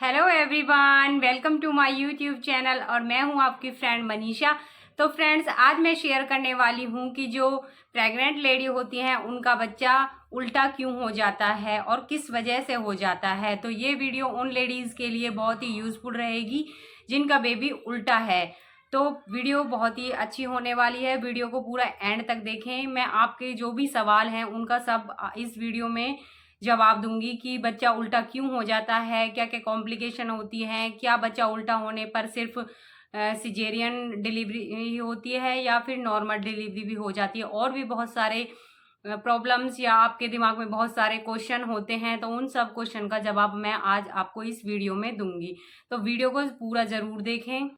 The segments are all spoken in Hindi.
Hello everyone, welcome to my YouTube channel और मैं हूं आपकी फ्रेंड मनीषा। तो फ्रेंड्स, आज मैं शेयर करने वाली हूं कि जो प्रेग्नेंट लेडी होती हैं उनका बच्चा उल्टा क्यों हो जाता है और किस वजह से हो जाता है। तो ये वीडियो उन लेडीज़ के लिए बहुत ही यूज़फुल रहेगी जिनका बेबी उल्टा है। तो वीडियो बहुत ही अच्छी होने वाली है, वीडियो को पूरा एंड तक देखें। मैं आपके जो भी सवाल हैं उनका सब इस वीडियो में जवाब दूंगी कि बच्चा उल्टा क्यों हो जाता है, क्या क्या कॉम्प्लिकेशन होती हैं, क्या बच्चा उल्टा होने पर सिर्फ सिजेरियन डिलीवरी ही होती है या फिर नॉर्मल डिलीवरी भी हो जाती है, और भी बहुत सारे प्रॉब्लम्स या आपके दिमाग में बहुत सारे क्वेश्चन होते हैं। तो उन सब क्वेश्चन का जवाब मैं आज आपको इस वीडियो में दूंगी, तो वीडियो को पूरा ज़रूर देखें।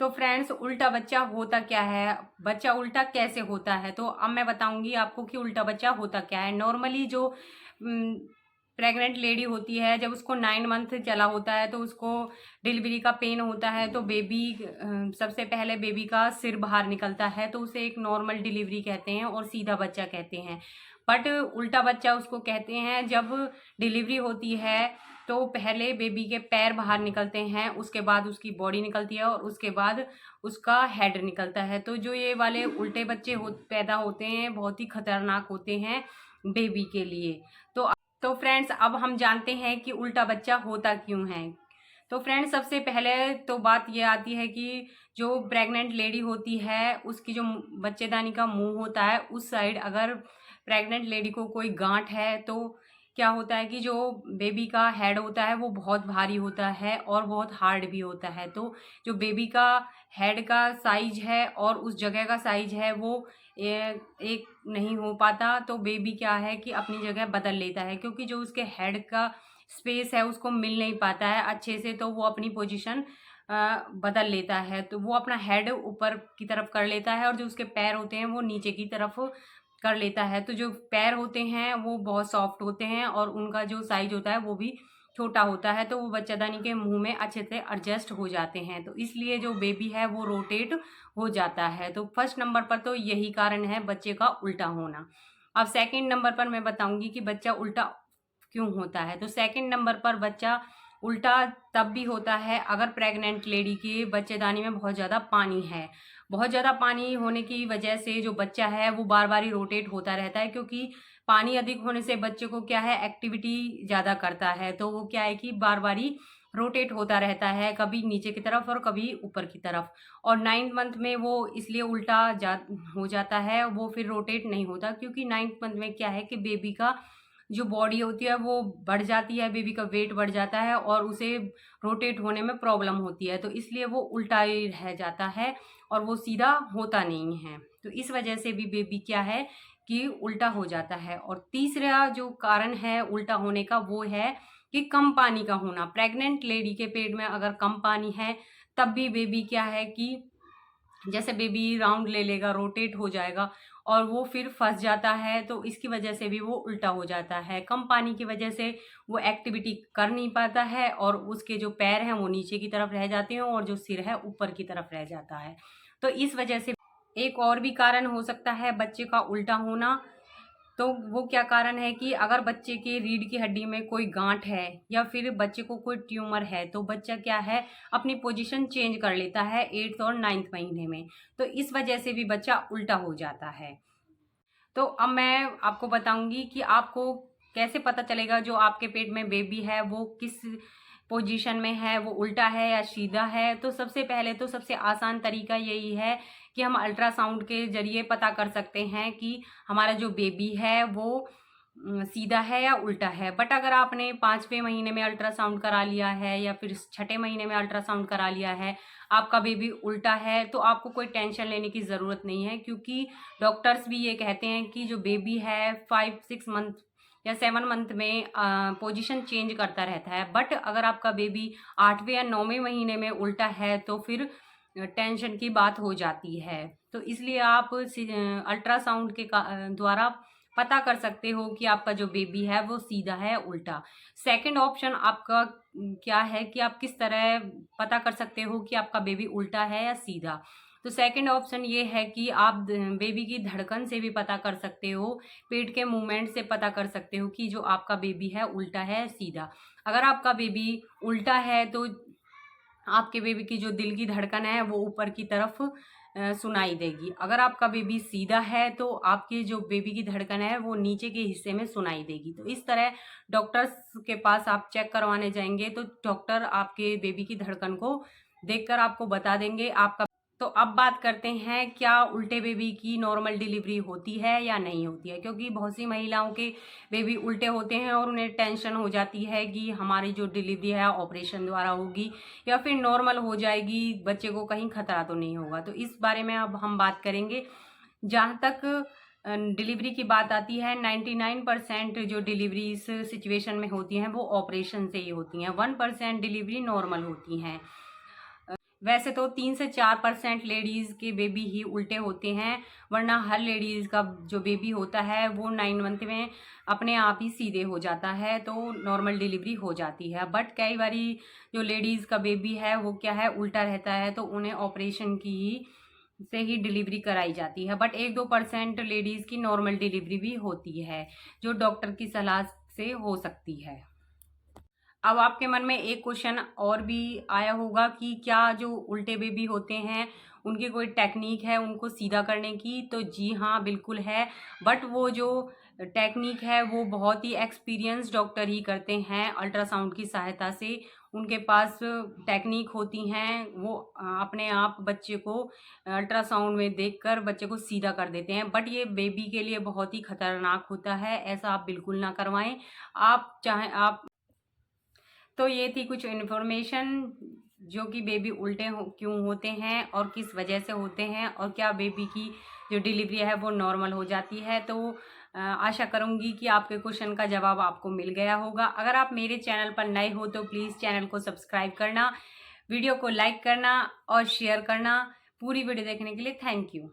तो फ्रेंड्स, उल्टा बच्चा होता क्या है, बच्चा उल्टा कैसे होता है, तो अब मैं बताऊंगी आपको कि उल्टा बच्चा होता क्या है। नॉर्मली जो प्रेग्नेंट लेडी होती है, जब उसको 9 मंथ चला होता है तो उसको डिलीवरी का पेन होता है, तो बेबी सबसे पहले बेबी का सिर बाहर निकलता है, तो उसे एक नॉर्मल डिलीवरी कहते हैं और सीधा बच्चा कहते हैं। बट उल्टा बच्चा उसको कहते हैं जब डिलीवरी होती है तो पहले बेबी के पैर बाहर निकलते हैं, उसके बाद उसकी बॉडी निकलती है और उसके बाद उसका हेड निकलता है। तो जो ये वाले उल्टे बच्चे पैदा होते हैं बहुत ही खतरनाक होते हैं बेबी के लिए। तो फ्रेंड्स, अब हम जानते हैं कि उल्टा बच्चा होता क्यों है। तो फ्रेंड्स, सबसे पहले तो बात ये आती है कि जो प्रेग्नेंट लेडी होती है उसकी जो बच्चेदानी का मुंह होता है उस साइड अगर प्रेग्नेंट लेडी को कोई गांठ है तो क्या होता है कि जो बेबी का हेड होता है वो बहुत भारी होता है और बहुत हार्ड भी होता है। तो जो बेबी का हेड का साइज है और उस जगह का साइज है वो एक नहीं हो पाता, तो बेबी क्या है कि अपनी जगह बदल लेता है, क्योंकि जो उसके हेड का स्पेस है उसको मिल नहीं पाता है अच्छे से, तो वो अपनी पोजीशन बदल लेता है। तो वो अपना हेड ऊपर की तरफ कर लेता है और जो उसके पैर होते हैं वो नीचे की तरफ कर लेता है। तो जो पैर होते हैं वो बहुत सॉफ्ट होते हैं और उनका जो साइज होता है वो भी छोटा होता है, तो वो बच्चादानी के मुंह में अच्छे से एडजस्ट हो जाते हैं, तो इसलिए जो बेबी है वो रोटेट हो जाता है। तो फर्स्ट नंबर पर तो यही कारण है बच्चे का उल्टा होना। अब सेकंड नंबर पर मैं बताऊंगी कि बच्चा उल्टा क्यों होता है। तो सेकंड नंबर पर बच्चा उल्टा तब भी होता है अगर प्रेग्नेंट लेडी के बच्चेदानी में बहुत ज़्यादा पानी है। बहुत ज़्यादा पानी होने की वजह से जो बच्चा है वो बार बार ही रोटेट होता रहता है, क्योंकि पानी अधिक होने से बच्चे को क्या है एक्टिविटी ज़्यादा करता है, तो वो क्या है कि बार बार ही रोटेट होता रहता है, कभी नीचे की तरफ और कभी ऊपर की तरफ। और 9 मंथ में वो इसलिए उल्टा हो जाता है, वो फिर रोटेट नहीं होता, क्योंकि 9 मंथ में क्या है कि बेबी का जो बॉडी होती है वो बढ़ जाती है, बेबी का वेट बढ़ जाता है और उसे रोटेट होने में प्रॉब्लम होती है, तो इसलिए वो उल्टा ही रह जाता है और वो सीधा होता नहीं है। तो इस वजह से भी बेबी क्या है कि उल्टा हो जाता है। और तीसरा जो कारण है उल्टा होने का वो है कि कम पानी का होना। प्रेग्नेंट लेडी के पेट में अगर कम पानी है तब भी बेबी क्या है कि जैसे बेबी राउंड ले लेगा, रोटेट हो जाएगा और वो फिर फंस जाता है, तो इसकी वजह से भी वो उल्टा हो जाता है। कम पानी की वजह से वो एक्टिविटी कर नहीं पाता है और उसके जो पैर हैं वो नीचे की तरफ रह जाते हैं और जो सिर है ऊपर की तरफ रह जाता है। तो इस वजह से एक और भी कारण हो सकता है बच्चे का उल्टा होना। तो वो क्या कारण है कि अगर बच्चे के रीढ़ की हड्डी में कोई गांठ है या फिर बच्चे को कोई ट्यूमर है, तो बच्चा क्या है अपनी पोजीशन चेंज कर लेता है 8th और 9th महीने में, तो इस वजह से भी बच्चा उल्टा हो जाता है। तो अब मैं आपको बताऊंगी कि आपको कैसे पता चलेगा जो आपके पेट में बेबी है वो किस पोजीशन में है, वो उल्टा है या सीधा है। तो सबसे पहले तो सबसे आसान तरीका यही है कि हम अल्ट्रासाउंड के जरिए पता कर सकते हैं कि हमारा जो बेबी है वो सीधा है या उल्टा है। बट अगर आपने 5वें महीने में अल्ट्रासाउंड करा लिया है या फिर 6ठे महीने में अल्ट्रासाउंड करा लिया है, आपका बेबी उल्टा है, तो आपको कोई टेंशन लेने की ज़रूरत नहीं है, क्योंकि डॉक्टर्स भी ये कहते हैं कि जो बेबी है 5-6 मंथ या 7 मंथ में पोजीशन चेंज करता रहता है। बट अगर आपका बेबी 8वें या 9वें महीने में उल्टा है तो फिर टेंशन की बात हो जाती है। तो इसलिए आप अल्ट्रासाउंड के द्वारा पता कर सकते हो कि आपका जो बेबी है वो सीधा है उल्टा। सेकंड ऑप्शन आपका क्या है कि आप किस तरह पता कर सकते हो कि आपका बेबी उल्टा है या सीधा। तो सेकंड ऑप्शन ये है कि आप बेबी की धड़कन से भी पता कर सकते हो, पेट के मूवमेंट से पता कर सकते हो कि जो आपका बेबी है उल्टा है सीधा। अगर आपका बेबी उल्टा है तो आपके बेबी की जो दिल की धड़कन है वो ऊपर की तरफ सुनाई देगी। अगर आपका बेबी सीधा है तो आपके जो बेबी की धड़कन है वो नीचे के हिस्से में सुनाई देगी। तो इस तरह डॉक्टर्स के पास आप चेक करवाने जाएंगे तो डॉक्टर आपके बेबी की धड़कन को देखकर आपको बता देंगे आपका। तो अब बात करते हैं, क्या उल्टे बेबी की नॉर्मल डिलीवरी होती है या नहीं होती है, क्योंकि बहुत सी महिलाओं के बेबी उल्टे होते हैं और उन्हें टेंशन हो जाती है कि हमारी जो डिलीवरी है ऑपरेशन द्वारा होगी या फिर नॉर्मल हो जाएगी, बच्चे को कहीं खतरा तो नहीं होगा। तो इस बारे में अब हम बात करेंगे। जहाँ तक डिलीवरी की बात आती है, 99% जो डिलीवरी इस सिचुएशन में होती हैं वो ऑपरेशन से ही होती हैं, 1% डिलीवरी नॉर्मल होती हैं। वैसे तो 3 से 4% लेडीज़ के बेबी ही उल्टे होते हैं, वरना हर लेडीज़ का जो बेबी होता है वो 9 मंथ में अपने आप ही सीधे हो जाता है, तो नॉर्मल डिलीवरी हो जाती है। बट कई बारी जो लेडीज़ का बेबी है वो क्या है, उल्टा रहता है, तो उन्हें ऑपरेशन की से ही डिलीवरी कराई जाती है। बट 1-2% लेडीज़ की नॉर्मल डिलीवरी भी होती है, जो डॉक्टर की सलाह से हो सकती है। अब आपके मन में एक क्वेश्चन और भी आया होगा कि क्या जो उल्टे बेबी होते हैं उनकी कोई टेक्निक है उनको सीधा करने की। तो जी हाँ, बिल्कुल है। बट वो जो टेक्निक है वो बहुत ही एक्सपीरियंस डॉक्टर ही करते हैं अल्ट्रासाउंड की सहायता से। उनके पास टेक्निक होती हैं, वो अपने आप बच्चे को अल्ट्रासाउंड में देखकर बच्चे को सीधा कर देते हैं। बट ये बेबी के लिए बहुत ही खतरनाक होता है, ऐसा आप बिल्कुल ना करवाएं। आप चाहें आप तो ये थी कुछ इन्फॉर्मेशन जो कि बेबी उल्टे क्यों होते हैं और किस वजह से होते हैं, और क्या बेबी की जो डिलीवरी है वो नॉर्मल हो जाती है। तो आशा करूंगी कि आपके क्वेश्चन का जवाब आपको मिल गया होगा। अगर आप मेरे चैनल पर नए हो तो प्लीज़ चैनल को सब्सक्राइब करना, वीडियो को लाइक करना और शेयर करना। पूरी वीडियो देखने के लिए थैंक यू।